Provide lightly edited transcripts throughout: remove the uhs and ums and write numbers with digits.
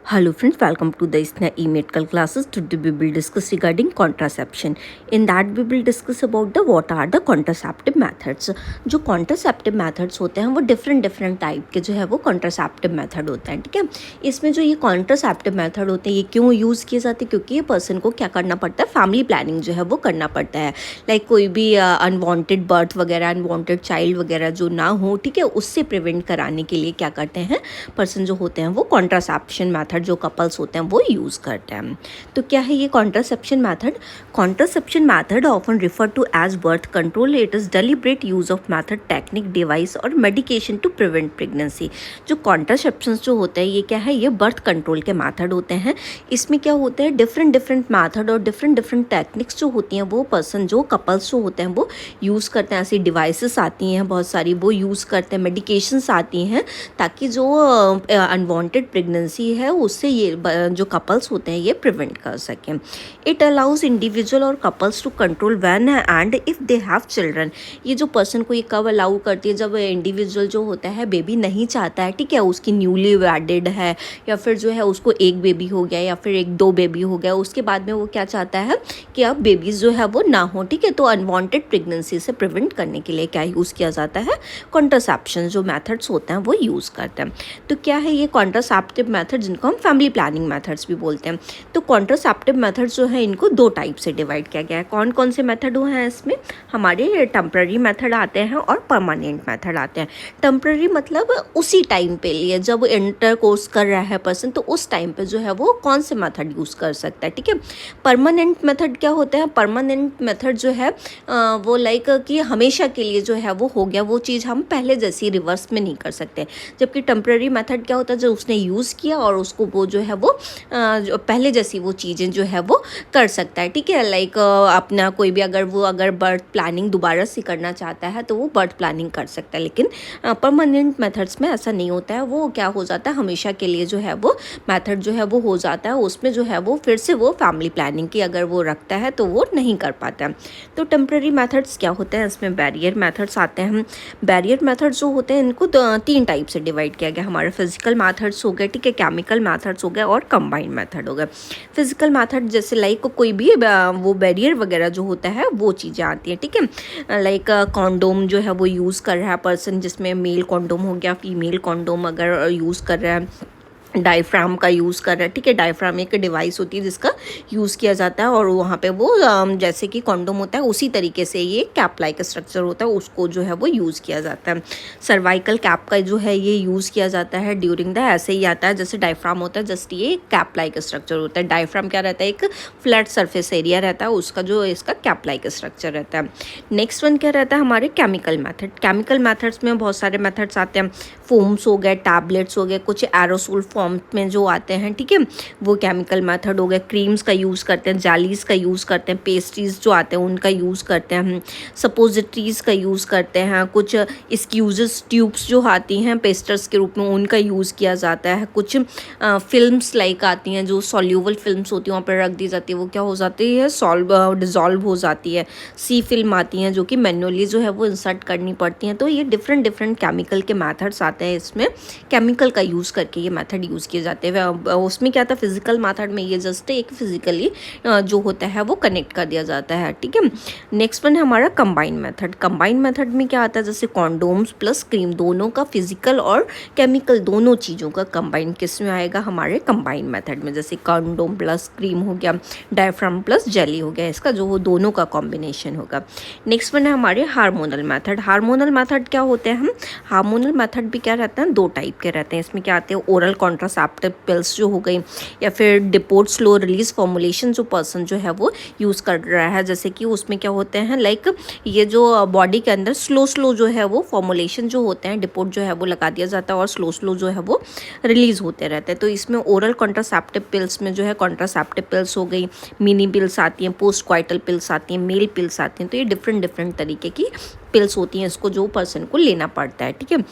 Hello friends, welcome to the ISNA e-medical classes. Today we will discuss regarding contraception. In that we will discuss about the what are the contraceptive methods. जो contraceptive methods होते हैं वो different type के जो है वो contraceptive method होते हैं, ठीक है। इसमें जो ये contraceptive method होते हैं ये क्यों यूज़ किए जाते हैं, क्योंकि ये पर्सन को क्या करना पड़ता है, फैमिली प्लानिंग जो है वो करना पड़ता है। लाइक कोई भी अनवांटेड बर्थ वगैरह, अनवांटेड चाइल्ड वगैरह जो ना हो, ठीक है, उससे प्रिवेंट कराने के लिए क्या करते हैं पर्सन जो होते हैं वो कॉन्ट्रासेप्शन मेथड जो कपल्स होते हैं वो यूज़ करते हैं। तो क्या है ये contraception method? Contraception method often refer to as birth control. It is deliberate use of method, technique, device और मेडिकेशन टू प्रिवेंट प्रेगनेंसी। जो कॉन्ट्रासेप्शन जो होते हैं ये क्या है, ये बर्थ कंट्रोल के मेथड होते हैं। इसमें क्या होता है, डिफरेंट मेथड और डिफरेंट टेक्निक्स जो होती हैं वो पर्सन जो कपल्स जो होते हैं वो यूज़ करते हैं। ऐसी डिवाइसेस आती हैं बहुत सारी, वो यूज़ करते हैं, मेडिकेशंस आती हैं, ताकि जो अनवांटेड प्रेगनेंसी है उससे ये जो कपल्स होते हैं ये प्रिवेंट कर सकें। इट अलाउज इंडिविजुअल और couples to control when and if they have children. ये जो पर्सन को ये कब अलाउ करती है, जब इंडिविजुअल जो होता है बेबी नहीं चाहता है, ठीक है, उसकी न्यूली वेडिड है या फिर जो है उसको एक बेबी हो गया या फिर एक दो बेबी हो गया, उसके बाद में वो क्या चाहता है कि अब बेबीज़ जो है वो ना हो, ठीक है। तो अनवांटेड प्रेगनेंसी से प्रिवेंट करने के लिए क्या यूज़ किया जाता है, कॉन्ट्रासेप्शन जो मेथड्स होते हैं वो यूज़ करते हैं। तो क्या है ये कॉन्ट्रासेप्टिव मेथड, जिनको हम फैमिली प्लानिंग मेथड्स भी बोलते हैं। तो कॉन्ट्रासेप्टिव मेथड्स जो है इनको दो टाइप से डिवाइड किया गया है। कौन कौन से मेथड हैं इसमें, हमारे टेम्पररी मेथड आते हैं और परमानेंट मेथड आते हैं। टेम्पररी मतलब उसी टाइम पे लिए, जब इंटर कोर्स कर रहा है पर्सन तो उस टाइम पे जो है वो कौन से मेथड यूज़ कर सकता है, ठीक है। परमानेंट मेथड क्या होता है, परमानेंट मेथड जो है वो लाइक कि हमेशा के लिए जो है वो हो गया, वो चीज़ हम पहले जैसी रिवर्स में नहीं कर सकते। जबकि टेम्पररी मेथड क्या होता है, जो उसने यूज़ किया और उसको वो जो है वो जो पहले जैसी वो चीज़ें जो है वो कर सकता है, ठीक है। लाइक अपना कोई भी अगर बर्थ प्लानिंग दोबारा से करना चाहता है तो वो बर्थ प्लानिंग कर सकता है। लेकिन परमानेंट मेथड्स में ऐसा नहीं होता है, वो क्या हो जाता है, हमेशा के लिए जो है वो मेथड जो है वो हो जाता है। उसमें जो है वो फिर से वो फैमिली प्लानिंग की अगर वो रखता है तो वो नहीं कर पाता है। तो टेम्पररी मेथड्स क्या होते हैं, इसमें बैरियर मेथड्स आते हैं। बैरियर मेथड्स जो होते हैं इनको तीन टाइप से डिवाइड किया गया। हमारे फिजिकल मेथड्स हो गए, ठीक है, केमिकल मेथड्स हो गए और कंबाइंड मेथड हो गए। फिजिकल मेथड जैसे लाइक कोई भी वो बैरियर वगैरह जो होता है वो चीज़ें आती हैं, ठीक है। लाइक कॉन्डोम जो है वो यूज़ कर रहा है पर्सन, जिसमें मेल कॉन्डोम हो गया, फीमेल कॉन्डोम अगर यूज़ कर रहा है, डायफ्राम का यूज़ कर रहा है, ठीक है। डायफ्राम एक डिवाइस होती है जिसका यूज़ किया जाता है और वहाँ पे वो जैसे कि कॉन्डोम होता है उसी तरीके से ये कैप लाइक स्ट्रक्चर होता है, उसको जो है वो यूज़ किया जाता है। सर्वाइकल कैप का जो है ये यूज़ किया जाता है ड्यूरिंग द, ऐसे ही आता है जैसे डायफ्राम होता है, जस्ट ये कैप लाइक स्ट्रक्चर होता है। डायफ्राम क्या रहता है, एक फ्लैट सरफेस एरिया रहता है, उसका जो इसका कैप लाइक स्ट्रक्चर रहता है। नेक्स्ट वन क्या रहता है, हमारे केमिकल मेथड। केमिकल मेथड्स में बहुत सारे मेथड्स आते हैं, फोम्स हो गए, टैबलेट्स हो गए, कुछ एरोसोल फॉर्म में जो आते हैं, ठीक है, वो केमिकल मेथड हो गए। क्रीम्स का यूज़ करते हैं, जालीज का यूज़ करते हैं, पेस्ट्रीज जो आते हैं उनका यूज़ करते हैं, सपोजिटरीज का यूज़ करते हैं, कुछ एक्सक्यूजेस ट्यूब्स जो आती हैं पेस्टर्स के रूप में उनका यूज़ किया जाता है। कुछ फिल्म्स लाइक आती हैं जो सॉल्यूबल फिल्म्स होती हैं वहाँ पर रख दी जाती है, वो क्या हो जाती है, डिज़ोल्व हो जाती है। सी फिल्म आती हैं जो कि मैनुअली जो है वो इंसर्ट करनी पड़ती हैं। तो ये डिफरेंट केमिकल के मेथड्स आते हैं, इसमें केमिकल का यूज़ करके ये मेथड यूज़ किए जाते हैं। उसमें क्या था, फिजिकल मेथड में ये जस्ट एक फिजिकली जो होता है वो कनेक्ट कर दिया जाता है, ठीक है। नेक्स्ट वन है हमारा कंबाइंड मेथड। कंबाइंड मेथड में क्या आता है, जैसे कॉन्डोम्स प्लस क्रीम, दोनों का फिजिकल और केमिकल दोनों चीज़ों का कंबाइंड किस में आएगा, हमारे कंबाइंड मेथड में। जैसे कॉन्डोम प्लस क्रीम हो गया, डायफ्राम प्लस जेली हो गया, इसका जो वो दोनों का कॉम्बिनेशन होगा। नेक्स्ट वन है हमारे हार्मोनल मेथड। हार्मोनल मेथड क्या होते हैं, हम हार्मोनल मेथड भी क्या रहते हैं, दो टाइप के रहते हैं। इसमें क्या आते हैं, ओरल कॉन्ट्रासेप्टिव पिल्स जो हो गई, या फिर डिपोर्ट स्लो रिलीज फॉर्मुलेशन जो पर्सन जो है वो यूज़ कर रहा है। जैसे कि उसमें क्या होते हैं, लाइक ये जो बॉडी के अंदर स्लो जो है वो फॉर्मुलेशन जो होते हैं, डिपोर्ट जो है वो लगा दिया जाता है और स्लो जो है वो रिलीज़ होते रहते हैं। तो इसमें ओरल कॉन्ट्रासेप्टिव पिल्स में जो है कॉन्ट्रासेप्टिव पिल्स हो गई, मिनी पिल्स आती हैं, पोस्ट क्वाइटल पिल्स आती हैं, मेल पिल्स आती हैं। तो ये डिफरेंट तरीके की पिल्स होती हैं, इसको जो पर्सन को लेना पड़ता है, ठीक है।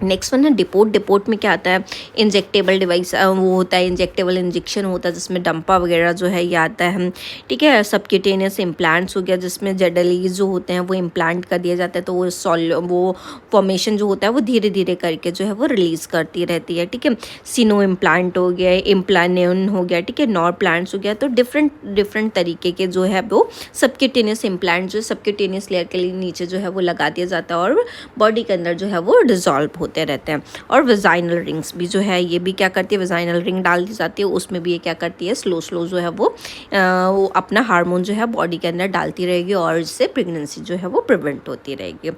नेक्स्ट वन है डिपोट। डिपोट में क्या आता है, इंजेक्टेबल डिवाइस वो होता है, इंजेक्टेबल इंजेक्शन होता है जिसमें डंपा वगैरह जो है ये आता है, ठीक है। सबक्यूटेनियस इम्प्लांट्स हो गया जिसमें जेडलीज जो होते हैं वो इम्प्लांट कर दिया जाता है, तो वो फॉर्मेशन जो होता है वो धीरे धीरे करके जो है वो रिलीज़ करती रहती है, ठीक है। सिनो इम्प्लांट हो गया, इम्प्लानियन हो गया, ठीक है, नॉर प्लांट्स हो गया। तो डिफरेंट तरीके के जो है वो सबक्यूटेनियस इम्प्लांट जो सबक्यूटेनियस लेयर के लिए नीचे जो है वो लगा दिया जाता है और बॉडी के अंदर जो है वो डिजॉल्व होते रहते हैं। और वेजाइनल रिंग्स भी जो है ये भी क्या करती है, वेजाइनल रिंग डाल दी जाती है, उसमें भी ये क्या करती है, स्लो जो है वो अपना हार्मोन जो है बॉडी के अंदर डालती रहेगी और इससे प्रेगनेंसी जो है वो प्रिवेंट होती रहेगी।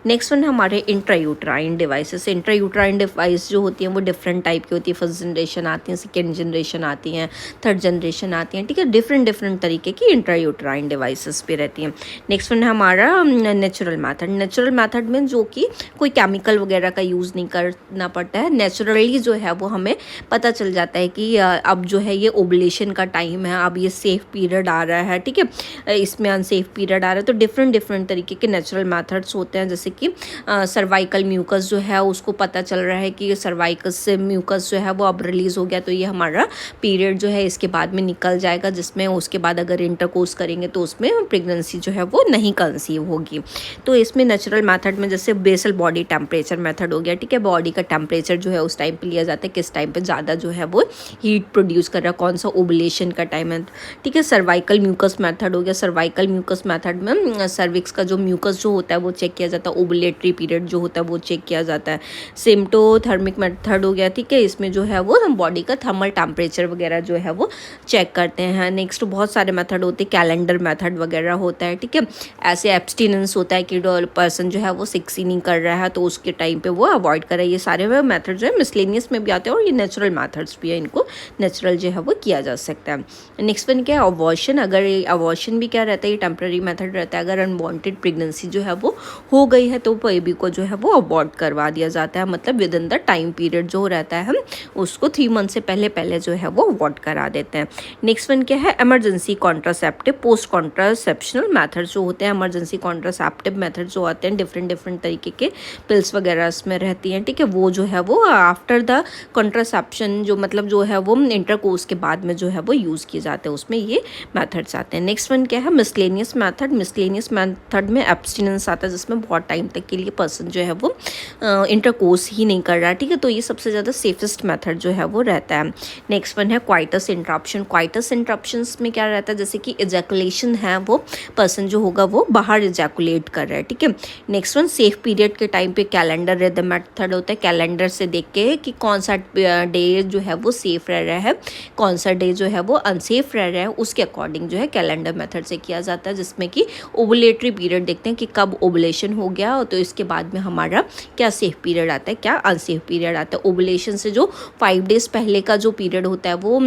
नेक्स्ट वन है हमारे इंट्रायूट्राइन डिवाइसेस। इंट्रायूट्राइन डिवाइस जो होती हैं वो डिफरेंट टाइप की होती है, फर्स्ट जनरेशन आती हैं, सेकेंड जनरेशन आती हैं, थर्ड जनरेशन आती हैं, ठीक है। डिफरेंट तरीके की इंट्रायूट्राइन डिवाइसेस भी रहती हैं। नेक्स्ट वन है हमारा नेचुरल मैथड। नेचुरल मैथड में जो कि कोई केमिकल वगैरह का यूज़ नहीं करना पड़ता है, नेचुरली जो है वो हमें पता चल जाता है कि अब जो है ये ओवुलेशन का टाइम है, अब ये सेफ पीरियड आ रहा है, ठीक है, इसमें अनसेफ पीरियड आ रहा है। तो डिफरेंट तरीके के नेचुरल मेथड्स होते हैं, जैसे कि सर्वाइकल म्यूकस जो है उसको पता चल रहा है कि सर्वाइकस से म्यूकस जो है वो अब रिलीज़ हो गया, तो ये हमारा पीरियड जो है इसके बाद में निकल जाएगा, जिसमें उसके बाद अगर इंटरकोर्स करेंगे तो उसमें प्रेगनेंसी जो है वो नहीं कंसीव होगी। तो इसमें नेचुरल मेथड में जैसे बेसल बॉडी टेम्परेचर मेथड हो गया, ठीक है, बॉडी का टेम्परेचर जो है उस टाइम पे लिया जाता है, किस टाइम पे ज़्यादा जो है वो हीट प्रोड्यूस कर रहा है, कौन सा ओवुलेशन का टाइम है, ठीक है। सर्वाइकल म्यूकस मेथड हो गया। सर्वाइकल म्यूकस मेथड में सर्विक्स का जो म्यूकस जो होता है वो चेक किया जाता है, ओवुलेटरी पीरियड जो होता है वो चेक किया जाता है। सिम्प्टोथर्मिक मेथड हो गया, ठीक है, इसमें जो है वो हम बॉडी का थर्मल टेम्परेचर वगैरह जो है वो चेक करते हैं। नेक्स्ट बहुत सारे मेथड होते हैं, कैलेंडर मेथड वगैरह होता है, ठीक है। ऐसे एब्सटिनेंस होता है कि पर्सन जो है वो सेक्स ही नहीं कर रहा है तो उसके टाइम पे वो अवॉइड करे। ये सारे मेथड जो है मिसलेनियस में भी आते हैं और ये नेचुरल मेथड्स भी है, इनको नेचुरल जो है वो किया जा सकता है। नेक्स्ट वन क्या है, अबॉर्शन। अगर अबॉर्शन भी क्या रहता है, ये टेम्पररी मेथड रहता है। अगर अनवांटेड प्रेगनेंसी जो है वो हो गई है तो बेबी को जो है वो अबॉर्ट करवा दिया जाता है, मतलब with in the time period जो रहता है हम उसको 3 मंथ से पहले जो है वो अबॉर्ट करा देते हैं। नेक्स्ट वन क्या है, इमरजेंसी कॉन्ट्रासेप्टिव पोस्ट कॉन्ट्रासेप्शनल मेथड जो होते हैं, इमरजेंसी कॉन्ट्रासेप्टिव मेथड जो आते हैं डिफरेंट तरीके के पिल्स वगैरह इसमें रहती हैं, ठीक है, वो जो है वो आफ्टर द कॉन्ट्रासेप्शन जो मतलब जो है वो इंटरकोर्स के बाद में जो है वो यूज़ किए जाते हैं, उसमें ये मेथड्स आते हैं। नेक्स्ट वन क्या है, मिसलेनियस मेथड। मिसलेनियस मेथड में एब्सटिनेंस आता है जिसमें बहुत टाइम तक के लिए पर्सन जो है वो इंटरकोर्स ही नहीं कर रहा है, ठीक है, तो ये सबसे ज़्यादा सेफेस्ट मेथड जो है वो रहता है। नेक्स्ट वन है क्वाइटस इंटरप्शन। क्वाइटस इंटरप्शंस में क्या रहता है, जैसे कि इजैकुलेशन है, वो पर्सन जो होगा वो बाहर इजैकुलेट कर रहा है, ठीक है। नेक्स्ट वन सेफ पीरियड के टाइम पे कैलेंडर रिदम मेथड होता है, कैलेंडर से देख के कि कौन सा डे जो है वो सेफ रह रहा है, कौन सा डे जो है वो अनसेफ रह रहा है, उसके अकॉर्डिंग जो है कैलेंडर मेथड से किया जाता है, जिसमें कि ओवुलेटरी पीरियड देखते हैं कि कब ओवुलेशन हो गया तो इसके बाद में हमारा क्या सेफ पीरियड आता है, क्या अनसेफ पीरियड आता है। ओवुलेशन से जो 5 डेज पहले का जो पीरियड होता है वो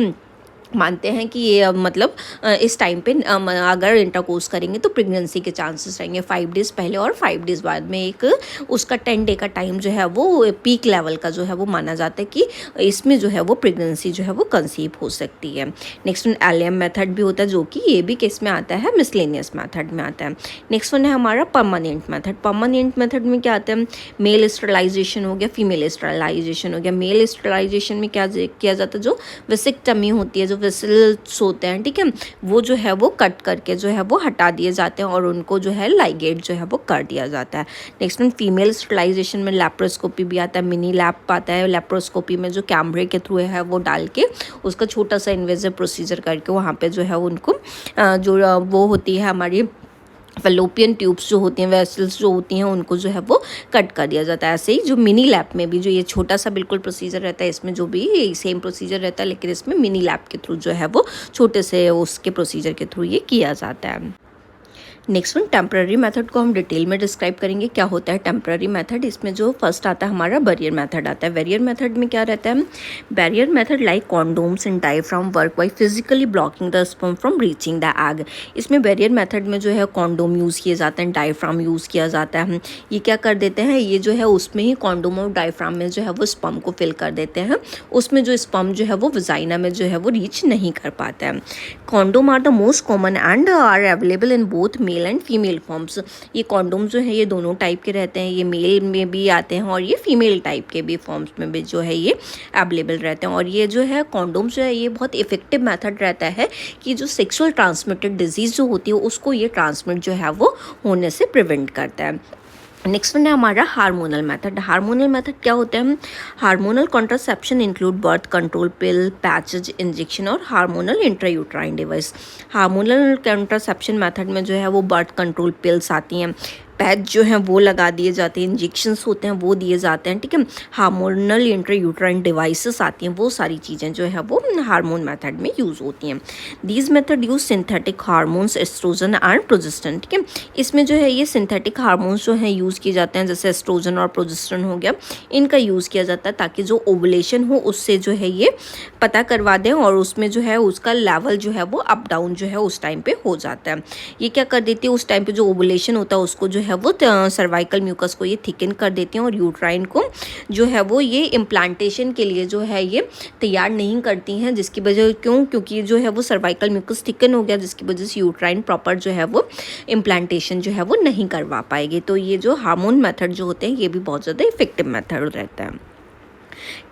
मानते हैं कि ये मतलब इस टाइम पे अगर इंटरकोर्स करेंगे तो प्रेगनेंसी के चांसेस रहेंगे 5 डेज़ पहले और 5 डेज़ बाद में। एक उसका 10 डे का टाइम जो है वो पीक लेवल का जो है वो माना जाता है कि इसमें जो है वो प्रेगनेंसी जो है वो कंसीव हो सकती है। नेक्स्ट वन एलियम मेथड भी होता है जो कि ये भी किस में आता है, मिसलेनियस मेथड में आता है। नेक्स्ट वन है हमारा परमानेंट मेथड। परमानेंट मेथड में क्या आता है, मेल स्टरलाइजेशन हो गया, फीमेल स्टरलाइजेशन हो गया। मेल स्टरलाइजेशन में क्या किया जाता है, जो वेसिक्टमी होती है, जो वेसल्स होते हैं, ठीक है, वो जो है वो कट करके जो है वो हटा दिए जाते हैं और उनको जो है लाइगेट जो है वो कर दिया जाता है। नेक्स्ट में फीमेल स्टरलाइजेशन में लैप्रोस्कोपी भी आता है, मिनी लैप आता है। लैप्रोस्कोपी में जो कैमरे के थ्रू है वो डाल के उसका छोटा सा इन्वेजिव प्रोसीजर करके वहाँ पे जो है उनको जो वो होती है हमारी फैलोपियन ट्यूब्स जो होती हैं, वेसल्स जो होती हैं, उनको जो है वो कट कर दिया जाता है। ऐसे ही जो मिनी लैब में भी जो ये छोटा सा बिल्कुल प्रोसीजर रहता है, इसमें जो भी सेम प्रोसीजर रहता है लेकिन इसमें मिनी लैब के थ्रू जो है वो छोटे से उसके प्रोसीजर के थ्रू ये किया जाता है। नेक्स्ट वन टेम्पररी मेथड को हम डिटेल में डिस्क्राइब करेंगे। क्या होता है टेम्पररी मेथड, इसमें जो फर्स्ट आता है हमारा बैरियर मेथड आता है। बैरियर मेथड में क्या रहता है, barrier method like condoms and diaphragm work by physically blocking the sperm from reaching the egg. इसमें बैरियर मेथड में जो है कॉन्डोम यूज़ किए जाते हैं, डायफ्राम यूज़ किया जाता है। ये क्या कर देते हैं, ये जो है उसमें ही कॉन्डोम और डायफ्राम में जो है वो स्पर्म को फिल कर देते हैं, उसमें जो स्पर्म जो है वो वजाइना में जो है वो रीच नहीं कर पाता है। Condom are the most common and are available in both male male and female forms. ये कॉन्डोम जो है ये दोनों टाइप के रहते हैं, ये मेल में भी आते हैं और ये फीमेल टाइप के भी फॉर्म्स में भी जो है ये अवेलेबल रहते हैं। और ये जो है कॉन्डोम जो है ये बहुत इफेक्टिव मेथड रहता है कि जो सेक्सुअल ट्रांसमिटेड डिजीज़ जो होती है उसको ये ट्रांसमिट जो है वो होने से प्रिवेंट करता है। नेक्स्ट वन है हमारा हार्मोनल मेथड। हार्मोनल मेथड क्या होता है? Hormonal contraception include birth control pill, patches, injection और hormonal intrauterine device. Hormonal contraception method में जो है वो बर्थ कंट्रोल पिल्स आती हैं, पैच जो हैं वो लगा दिए जाते हैं, इंजेक्शंस होते हैं वो दिए जाते हैं, ठीक है। हार्मोनल इंट्रायूट्राइन डिवाइसेस आती हैं, वो सारी चीज़ें जो है वो हार्मोन मेथड में यूज़ होती हैं। These method use synthetic hormones oestrogen and progesterone, ठीक है। इसमें जो है ये सिंथेटिक हार्मोन्स जो हैं यूज़ किए जाते हैं, जैसे एस्ट्रोजन और प्रोजेस्टेरोन हो गया, इनका यूज़ किया जाता है ताकि जो ओवुलेशन हो उससे जो है ये पता करवा दें और उसमें जो है उसका लेवल जो है वो अप डाउन जो है उस टाइम पे हो जाता है। ये क्या कर देती है, उस टाइम पे जो ओवुलेशन होता है उसको जो है वो सर्वाइकल म्यूकस को ये थिकन कर देती हैं और यूट्राइन को जो है वो ये इम्प्लांटेशन के लिए जो है ये तैयार नहीं करती हैं, जिसकी वजह क्योंकि जो है वो सर्वाइकल म्यूकस थिकन हो गया, जिसकी वजह से यूट्राइन प्रॉपर जो है वो इम्प्लांटेशन जो है वो नहीं करवा पाएगी। तो ये जो हार्मोन मेथड जो होते हैं ये भी बहुत ज़्यादा इफेक्टिव मेथड रहता है।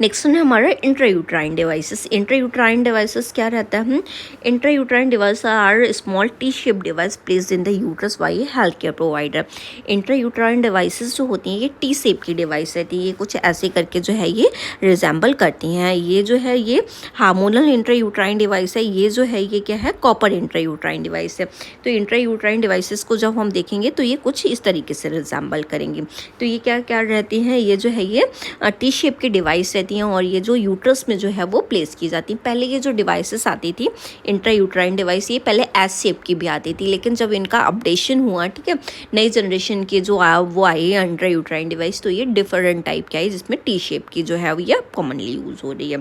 नेक्स्ट है हमारा इंट्रायूट्राइन डिवाइसेस। इंट्रायूट्राइन डिवाइसेस क्या रहता है? Intrauterine device are small T shape device placed in the uterus by a health care provider. Intrauterine devices जो होती हैं ये टी शेप की डिवाइस रहती है, ये कुछ ऐसे करके जो है ये रिजेंबल करती हैं। ये जो है ये हार्मोनल इंट्रायूट्राइन डिवाइस है, ये जो है ये क्या है, कॉपर इंट्रायूट्राइन डिवाइस है। तो इंट्रायूट्राइन डिवाइसेस को जब हम देखेंगे तो ये कुछ इस तरीके से रिजेंबल करेंगे। तो ये क्या क्या रहती हैं, ये जो है ये टी शेप की डिवाइस रहती हैं और ये जो यूट्रस में जो है वो प्लेस की जाती हैं। पहले ये जो डिवाइसेस आती थी इंट्रायूट्राइन डिवाइस, ये पहले एस शेप की भी आती थी, लेकिन जब इनका अपडेशन हुआ, ठीक है, नई जनरेशन की जो वो आई है इंट्रायूट्राइन डिवाइस, तो ये डिफरेंट टाइप की आई जिसमें टी शेप की जो है ये कॉमनली यूज हो रही है।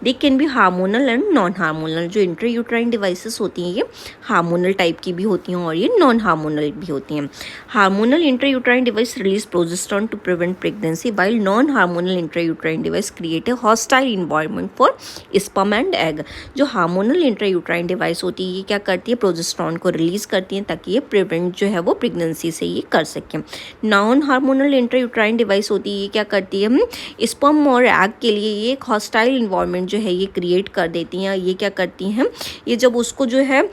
दे कैन भी हार्मोनल एंड नॉन हार्मोनल। जो इंट्रायूट्राइन डिवाइसेस होती हैं ये हार्मोनल टाइप की भी होती हैं और ये नॉन हार्मोनल भी होती हैं। Hormonal intrauterine device release progesterone to prevent pregnancy, while non hormonal intrauterine device create a hostile environment for sperm and egg. जो हार्मोनल इंट्रायूट्राइन डिवाइस होती है ये क्या करती है, प्रोजेस्टेरोन को रिलीज करती है ताकि ये प्रिवेंट जो है वो प्रेगनेंसी से ये कर सकें। नॉन हार्मोनल इंट्रायूट्राइन डिवाइस होती है ये क्या करती है, स्पर्म और एग के लिए ये एक हॉस्टाइल इन्वायरमेंट जो है ये क्रिएट कर देती हैं। ये क्या करती हैं, ये जब उसको जो है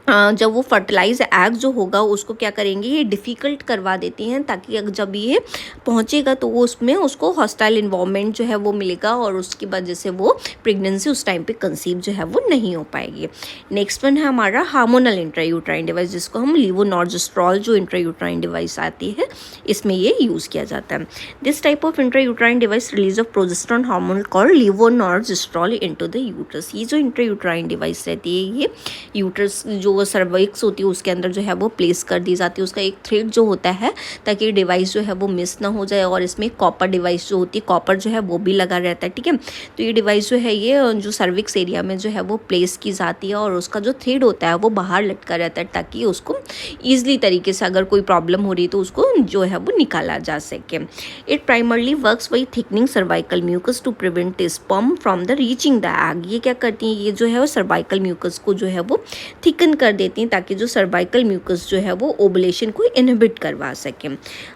जब वो फर्टिलाइज एग जो होगा उसको क्या करेंगे, ये डिफ़िकल्ट करवा देती हैं ताकि जब ये पहुंचेगा तो वो उसमें उसको हॉस्टाइल इन्वायरमेंट जो है वो मिलेगा और उसकी वजह से वो प्रेगनेंसी उस टाइम पे कंसीव जो है वो नहीं हो पाएगी। नेक्स्ट वन है हमारा हार्मोनल इंट्रायूट्राइन डिवाइस, जिसको हम लीवोनॉर्जेस्ट्रॉल जो इंट्रायूट्राइन डिवाइस आती है इसमें ये यूज़ किया जाता है। This type of intrauterine device release of progesterone hormone called levonorgestrel into the uterus. ये जो इंट्रायूट्राइन डिवाइस रहती है ये यूट्रस जो सर्वाइक्स होती है उसके अंदर जो है वो प्लेस कर दी जाती है। उसका एक थ्रेड जो होता है ताकि डिवाइस जो है वो मिस ना हो जाए, और इसमें कॉपर डिवाइस जो होती है, कॉपर जो है वो भी लगा रहता है, ठीक है। तो ये डिवाइस जो है ये जो सर्विक्स एरिया में जो है वो प्लेस की जाती है और उसका जो थ्रेड होता है वो बाहर लटका रहता है ताकि उसको ईजिली तरीके से अगर कोई प्रॉब्लम हो रही तो उसको जो है वो निकाला जा सके। It primarily works by thickening cervical mucus to prevent sperm from the reaching the egg. ये क्या करती हैं, ये जो है वो सर्वाइकल म्यूकस को जो है वो थिकन कर देती हैं ताकि जो सर्वाइकल म्यूकस जो है वो ओवुलेशन को इनहिबिट करवा सके।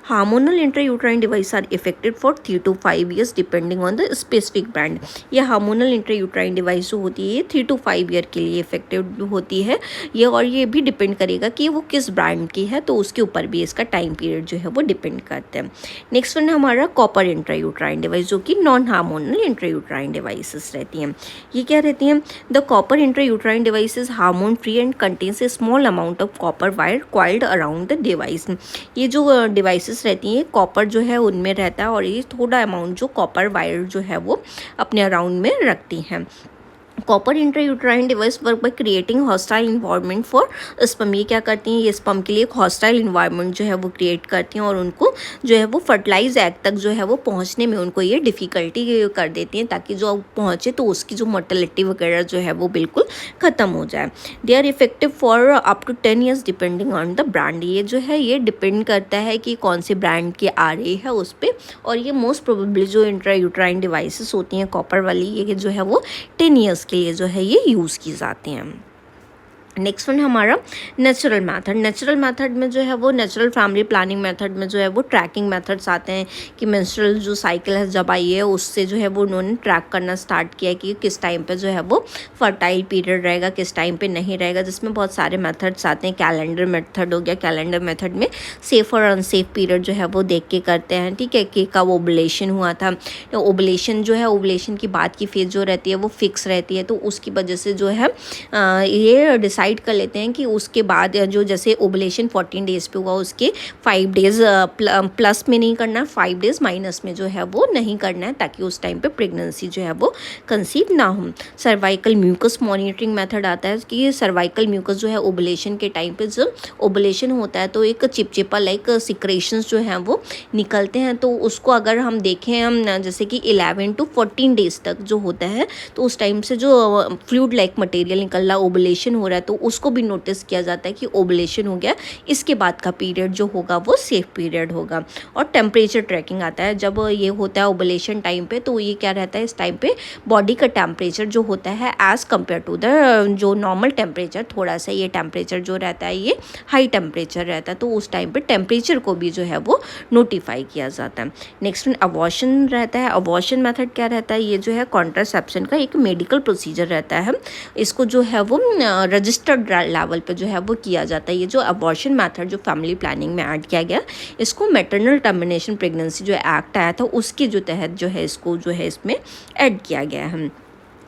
Hormonal intrauterine device are effective for 3 to 5 years depending on the specific brand. ये हार्मोनल इंट्रायूट्राइन डिवाइस जो होती है ये 3 to 5 year के लिए इफेक्टिव होती है ये, और ये भी डिपेंड करेगा कि वो किस ब्रांड की है, तो उसके ऊपर भी इसका टाइम पीरियड जो है वो डिपेंड करता है। नेक्स्ट वन है हमारा कॉपर इंट्रायूट्राइन डिवाइस, जो कि नॉन हार्मोनल इंट्रायूट्राइन डिवाइसेस रहती हैं। ये क्या रहती हैं, the copper intrauterine device is hormone free and contains A small amount of copper wire coiled around the device. ये जो डिवाइसेस रहती हैं कॉपर जो है उनमें रहता है और ये थोड़ा अमाउंट जो कॉपर वायर जो है वो अपने अराउंड में रखती हैं। Copper intrauterine device work by creating hostile environment for sperm. ये क्या करती हैं, ये स्पर्म के लिए एक हॉस्टाइल इन्वायरमेंट जो है वो क्रिएट करती हैं और उनको जो है वो फर्टिलाइज एग तक जो है वो पहुंचने में उनको ये डिफ़िकल्टी कर देती हैं ताकि जो पहुंचे तो उसकी जो मोर्टेलिटी वगैरह जो है वो बिल्कुल ख़त्म हो जाए। They are effective for up to 10 years depending on the brand. ये जो है ये डिपेंड करता है कि कौन से ब्रांड की आ रही है उस पर, और ये मोस्ट प्रोबेबली जो इंट्रायूट्राइन डिवाइसेस होती हैं कॉपर वाली, ये जो है वो 10 years के लिए जो है ये यूज़ की जाती हैं। नेक्स्ट वन है हमारा नेचुरल मेथड। नेचुरल मेथड में जो है वो नेचुरल फैमिली प्लानिंग मेथड में जो है वो ट्रैकिंग मेथड्स आते हैं कि मेंस्ट्रुअल जो साइकिल है जब आई है उससे जो है वो उन्होंने ट्रैक करना स्टार्ट किया कि किस टाइम पे जो है वो फर्टाइल पीरियड रहेगा, किस टाइम पे नहीं रहेगा, जिसमें बहुत सारे मेथड्स आते हैं। कैलेंडर मेथड हो गया, कैलेंडर मेथड में सेफ और अनसेफ पीरियड जो है वो देख के करते हैं, ठीक है, कि कब ओबुलेशन हुआ था। ओबुलेशन जो है, ओबुलेशन की बाद की फेज जो रहती है वो फिक्स रहती है, तो उसकी वजह से जो है ये डिसाइड कर लेते हैं कि उसके बाद जो जैसे ओबुलेशन 14 डेज़ पे हुआ उसके 5 डेज़ प्लस में नहीं करना, 5 डेज़ माइनस में जो है वो नहीं करना है, ताकि उस टाइम पे प्रेगनेंसी जो है वो कंसीव ना हो। सर्वाइकल म्यूकस मॉनिटरिंग मेथड आता है कि सर्वाइकल म्यूकस जो है ओबुलेशन के टाइम पे जब ओबुलेशन होता है तो एक चिपचिपा लाइक सिक्रेशंस जो हैं वो निकलते हैं, तो उसको अगर हम देखें हम जैसे कि 11 to 14 डेज़ तक जो होता है तो उस टाइम से जो फ्लूइड लाइक मटेरियल निकल रहा, ओबुलेशन हो रहा है, तो उसको भी नोटिस किया जाता है कि ओबुलेशन हो गया, इसके बाद का पीरियड जो होगा वो सेफ पीरियड होगा। और टेम्परेचर ट्रैकिंग आता है जब ये होता है ओबुलेशन टाइम पे, तो ये क्या रहता है इस टाइम पे बॉडी का टेम्परेचर जो होता है एज़ कम्पेयर टू द जो नॉर्मल टेम्परेचर, थोड़ा सा ये टेम्परेचर जो रहता है ये हाई टेम्परेचर रहता है, तो उस टाइम पे टेम्परेचर को भी जो है वो नोटिफाई किया जाता है। नेक्स्ट अबॉर्शन रहता है। अबॉर्शन मेथड क्या रहता है, ये जो है कॉन्ट्रासेप्शन का एक मेडिकल प्रोसीजर रहता है, इसको जो है वो रजिस्टर्ड लेवल पे जो है वो किया जाता है। ये जो अबॉर्शन मेथड जो फैमिली प्लानिंग में ऐड किया गया, इसको मैटरनल टर्मिनेशन प्रेगनेंसी जो एक्ट आया था उसके जो तहत जो है इसको जो है इसमें ऐड किया गया है।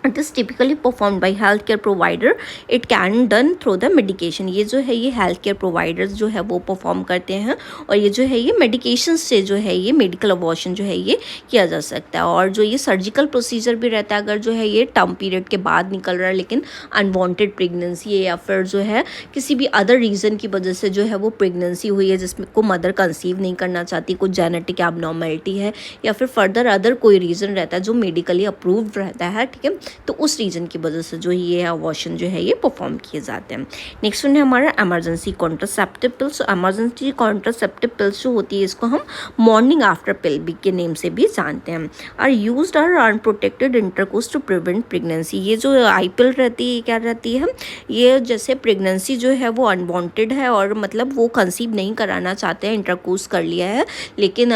It is typically performed by healthcare provider. It can done through the medication. ये जो है ये healthcare providers जो है वो perform करते हैं, और ये जो है ये medication से जो है ये medical abortion जो है ये किया जा सकता है। और जो ये surgical procedure भी रहता है, अगर जो है ये term period के बाद निकल रहा है लेकिन unwanted pregnancy है, या फिर जो है किसी भी other reason की वजह से जो है वो pregnancy हुई है जिसमें को mother conceive नहीं करना चाहती, कुछ genetic abnormality है, या फिर further other कोई reason रहता है जो medically approved रहता है, ठीक है, तो उस रीज़न की वजह से जो ये अबॉर्शन जो है ये परफॉर्म किए जाते हैं। नेक्स्ट वन है हमारा emergency contraceptive pills. Emergency contraceptive pills जो होती है इसको हम मॉर्निंग आफ्टर पिल भी के नेम से भी जानते हैं। Are used or unprotected intercourse to prevent pregnancy. ये जो आई पिल रहती है क्या रहती है, ये जैसे प्रेगनेंसी जो है वो अनवांटेड है और मतलब वो कंसीव नहीं कराना चाहते हैं, इंटरकोर्स कर लिया है, लेकिन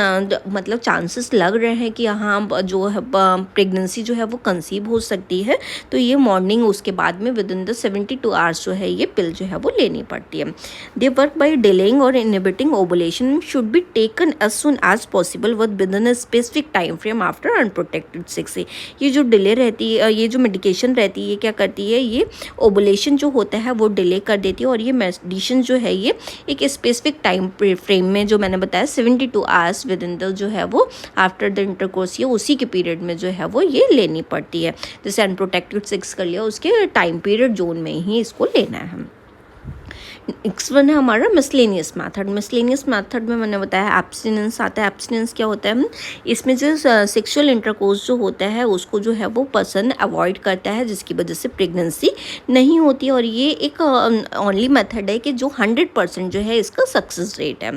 मतलब चांसेस लग रहे हैं कि हाँ जो है प्रेगनेंसी जो है वो कंसीव हो सकती है, तो ये मॉर्निंग उसके बाद में विद इन द 72 आवर्स जो है ये पिल जो है वो लेनी पड़ती है। दे वर्क बाय डिलेइंग और inhibiting ovulation should be taken as soon as possible within a specific time frame after unprotected sex. ये जो डिले रहती है, ये जो मेडिकेशन रहती है, ये क्या करती है, ये ओवुलेशन जो होता है वो डिले कर देती है, और ये मेडिसिन जो है ये एक स्पेसिफिक टाइम फ्रेम में जो मैंने बताया 72 आवर्स विद इन द जो है वो आफ्टर द इंटरकोर्स, ये उसी के पीरियड में जो है वो ये लेनी पड़ती है। जैसे अनप्रोटेक्टेड सेक्स कर लिया उसके टाइम पीरियड जोन में ही इसको लेना है। नेक्स्ट वन है हमारा मिसलेनियस मेथड। मिसलेनियस मेथड में मैंने बताया एब्सटिनेंस आता है। एब्सटिनेंस क्या होता है, इसमें जो सेक्सुअल इंटरकोर्स जो होता है उसको जो है वो पर्सन अवॉइड करता है, जिसकी वजह से प्रेगनेंसी नहीं होती, और ये एक ओनली मेथड है कि जो 100% जो है इसका सक्सेस रेट है।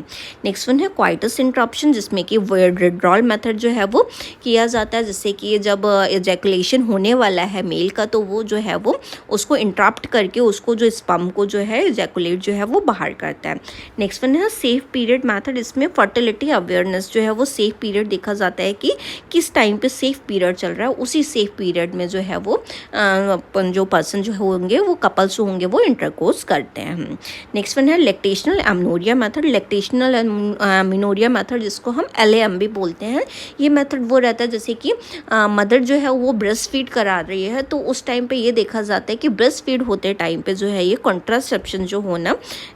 नेक्स्ट वन है क्वाइटस इंटरप्शन, जिसमें कि विड्रॉल मेथड जो है वो किया जाता है, जिससे कि जब एजैकुलेशन होने वाला है मेल का तो वो जो है वो उसको इंटरप्ट करके उसको जो स्पर्म को जो है एजैकुलेट जो है वो बाहर करता है। नेक्स्ट वन है सेफ पीरियड मेथड। इसमें फर्टिलिटी अवेयरनेस जो है वो सेफ पीरियड देखा जाता है कि किस टाइम पे सेफ पीरियड चल रहा है, उसी सेफ पीरियड में जो है वो जो पर्सन जो होंगे वो कपल्स होंगे वो इंटरकोर्स करते हैं। नेक्स्ट वन है lactational amenorrhoea method. Lactational amenorrhoea method जिसको हम LAM भी बोलते हैं, ये मेथड वो रहता है जैसे कि मदर जो है वो ब्रेस्ट फीड करा रही है, तो उस टाइम पे ये देखा जाता है कि ब्रेस्ट फीड होते टाइम पे जो है ये कॉन्ट्रासेप्शन जो होना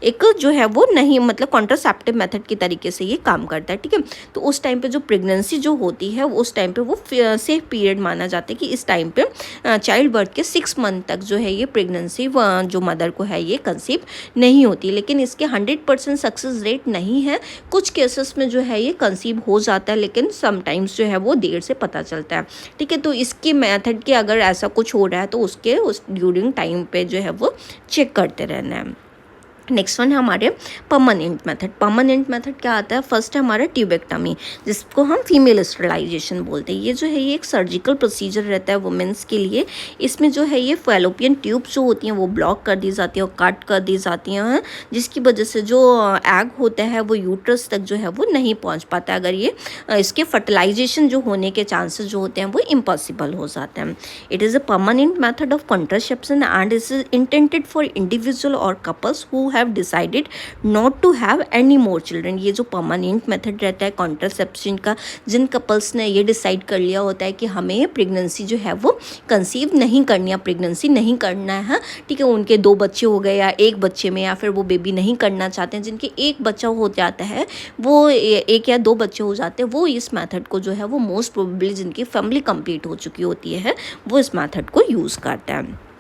एक जो है वो नहीं, मतलब कॉन्ट्रासेप्टिव मेथड की तरीके से ये काम करता है, ठीक है। तो उस टाइम पे जो प्रेगनेंसी जो होती है उस टाइम पे वो सेफ पीरियड माना जाता है कि इस टाइम पे चाइल्ड बर्थ के 6 मंथ तक जो है ये प्रेगनेंसी जो मदर को है ये कंसीव नहीं होती, लेकिन इसके 100% सक्सेस रेट नहीं है। कुछ केसेस में जो है ये कंसीव हो जाता है, लेकिन समटाइम्स जो है वो देर से पता चलता है, ठीक है। तो इसके मेथड के अगर ऐसा कुछ हो रहा है तो उसके ड्यूरिंग टाइम पे जो है वो चेक करते रहना है। नेक्स्ट वन है हमारे परमानेंट मेथड। परमानेंट मेथड क्या आता है? फर्स्ट है हमारा ट्यूबेक्टमी, जिसको हम फीमेल स्टरलाइजेशन बोलते हैं। ये जो है ये एक सर्जिकल प्रोसीजर रहता है वुमेंस के लिए। इसमें जो है ये फैलोपियन ट्यूब जो होती हैं वो ब्लॉक कर दी जाती है और कट कर दी जाती हैं, जिसकी वजह से जो एग होता है वो यूट्रस तक जो है वो नहीं पहुँच पाता। अगर ये इसके फर्टिलाइजेशन जो होने के चांसेस जो होते हैं वो इम्पॉसिबल हो जाते हैं। It is a permanent method of contraception and is intended for individual और couples who have decided not to have any more children. ये जो परमानेंट मेथड रहता है कॉन्ट्रासेप्शन का, जिन कपल्स ने ये डिसाइड कर लिया होता है कि हमें प्रेगनेंसी जो है वो कंसीव नहीं करनी है, प्रेगनेंसी नहीं करना है, ठीक है, उनके 2 बच्चे हो गए या 1 बच्चे में, या फिर वो बेबी नहीं करना चाहते हैं, जिनके 1 बच्चा हो जाता है, वो 1 या 2 बच्चे हो जाते हैं, वो इस मेथड को जो है वो मोस्ट प्रोबेबली जिनकी फैमिली कंप्लीट हो चुकी होती है वो इस मेथड को यूज़ करता है।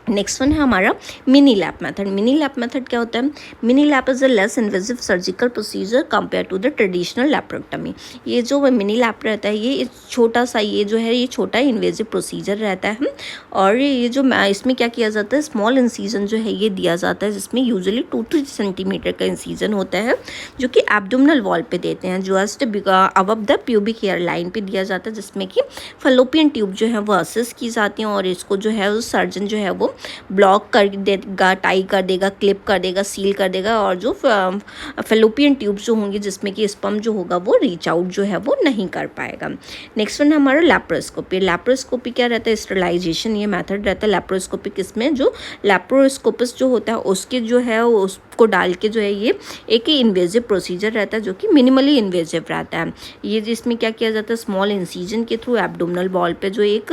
नेक्स्ट वन है हमारा mini lap method. Mini lap method क्या होता है? Mini lap is a less invasive surgical procedure compare to the traditional laparotomy. ये जो मिनी लैप रहता है ये छोटा सा, ये जो है ये छोटा इन्वेजिव प्रोसीजर रहता है। और ये जो इसमें क्या किया जाता है, स्मॉल इंसीजन जो है ये दिया जाता है, जिसमें यूजुअली 2-3 सेंटीमीटर का इंसीजन होता है, जो कि एब्डोमिनल वॉल पे देते हैं, just above the pubic hair line पे दिया जाता है, जिसमें कि फैलोपियन ट्यूब जो है वो असेस की जाती हैं, और इसको जो है सर्जन जो है वो ब्लॉक कर देगा, टाई कर देगा, क्लिप कर देगा, सील कर देगा, और जो फैलोपियन ट्यूब्स जो होंगे जिसमें कि स्पर्म जो होगा वो रीच आउट जो है वो नहीं कर पाएगा। नेक्स्ट वन है हमारा लैप्रोस्कोपी। लैप्रोस्कोपी क्या रहता है? स्टरलाइजेशन ये मेथड रहता है लैप्रोस्कोपिक। इसमें जो लैप्रोस्कोपिस जो होता है उसके जो है उसको डाल के जो है ये एक ही इन्वेजिव प्रोसीजर रहता है, जो कि मिनिमली इन्वेजिव रहता है। ये जिसमें क्या किया जाता है, स्मॉल इंसीजन के थ्रू एब्डोमिनल वॉल पे जो एक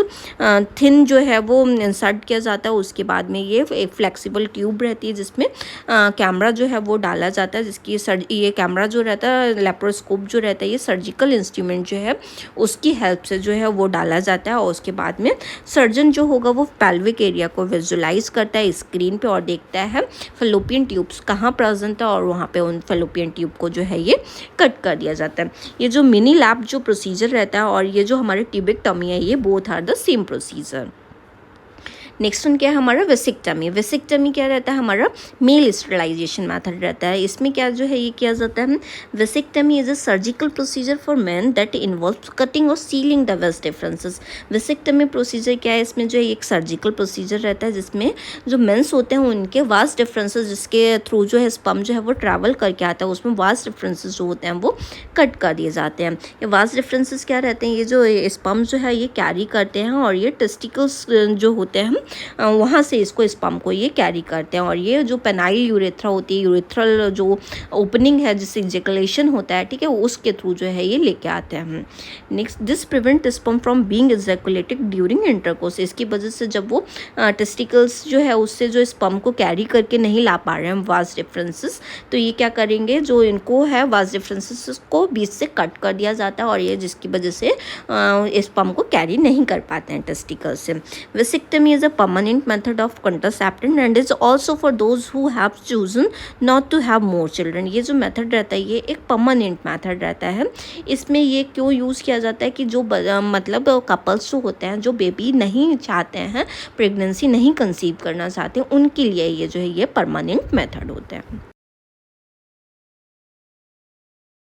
थिन जो है वो इंसर्ट किया जाता है। उसके बाद में ये एक फ्लेक्सिबल ट्यूब रहती है जिसमें कैमरा जो है वो डाला जाता है, जिसकी ये कैमरा जो रहता है, लैप्रोस्कोप जो रहता है, ये सर्जिकल इंस्ट्रूमेंट जो है उसकी हेल्प से जो है वो डाला जाता है। और उसके बाद में सर्जन जो होगा वो पेल्विक एरिया को विजुलाइज करता है स्क्रीन पे और देखता है फैलोपियन ट्यूब्स कहाँ प्रेजेंट है, और वहाँ पे उन फैलोपियन ट्यूब को जो है ये कट कर दिया जाता है। ये जो मिनी लैप जो प्रोसीजर रहता है और ये जो हमारे ट्यूबेक्टमी है, ये both are the same procedure. Next one क्या है हमारा वेसिक्टमी। वेसिक्टमी क्या रहता है? हमारा मेल स्टरलाइजेशन मेथड रहता है। इसमें क्या जो है ये किया जाता है, vasectomy is a surgical procedure for man that involves cutting और sealing the vas vasectomy procedure क्या है? इसमें जो है एक सर्जिकल प्रोसीजर रहता है जिसमें जो मेंस होते हैं उनके वास्ट डिफरेंसेस जिसके थ्रू जो है स्पर्म जो है वो ट्रैवल करके आता है, उसमें वास्ट डिफरेंसेस जो होते हैं वो कट कर दिए जाते हैं। ये वास्ट डिफरेंसेस क्या रहते हैं? ये जो स्पर्म जो है ये कैरी करते हैं, और ये टेस्टिकल्स जो होते हैं वहाँ से इसको स्पर्म को ये कैरी करते हैं, और ये जो पेनाइल यूरेथ्रा होती है, यूरेथ्रल जो ओपनिंग है जिससे इजेकुलेशन होता है, ठीक है, उसके थ्रू जो है ये लेके आते हैं। Next, this prevent sperm from being ejaculated during intercourse. इसकी वजह से जब वो टेस्टिकल्स जो है उससे जो स्पर्म को कैरी करके नहीं ला पा रहे हैं वास्ट डिफरेंसेस, तो ये क्या करेंगे, जो इनको है वास्ट डिफरेंसेस को बीच से कट कर दिया जाता है, और ये जिसकी वजह से स्पर्म को कैरी नहीं कर पाते हैं टेस्टिकल से। Vasectomy is a permanent method of contraception and is also for those who have chosen not to have more children। ये जो मेथड रहता है ये एक परमानेंट मेथड रहता है। इसमें ये क्यों यूज़ किया जाता है कि जो मतलब कपल्स जो होते हैं जो बेबी नहीं चाहते हैं, प्रेगनेंसी नहीं कंसीव करना चाहते, उनके लिए ये जो है ये परमानेंट मेथड होता है।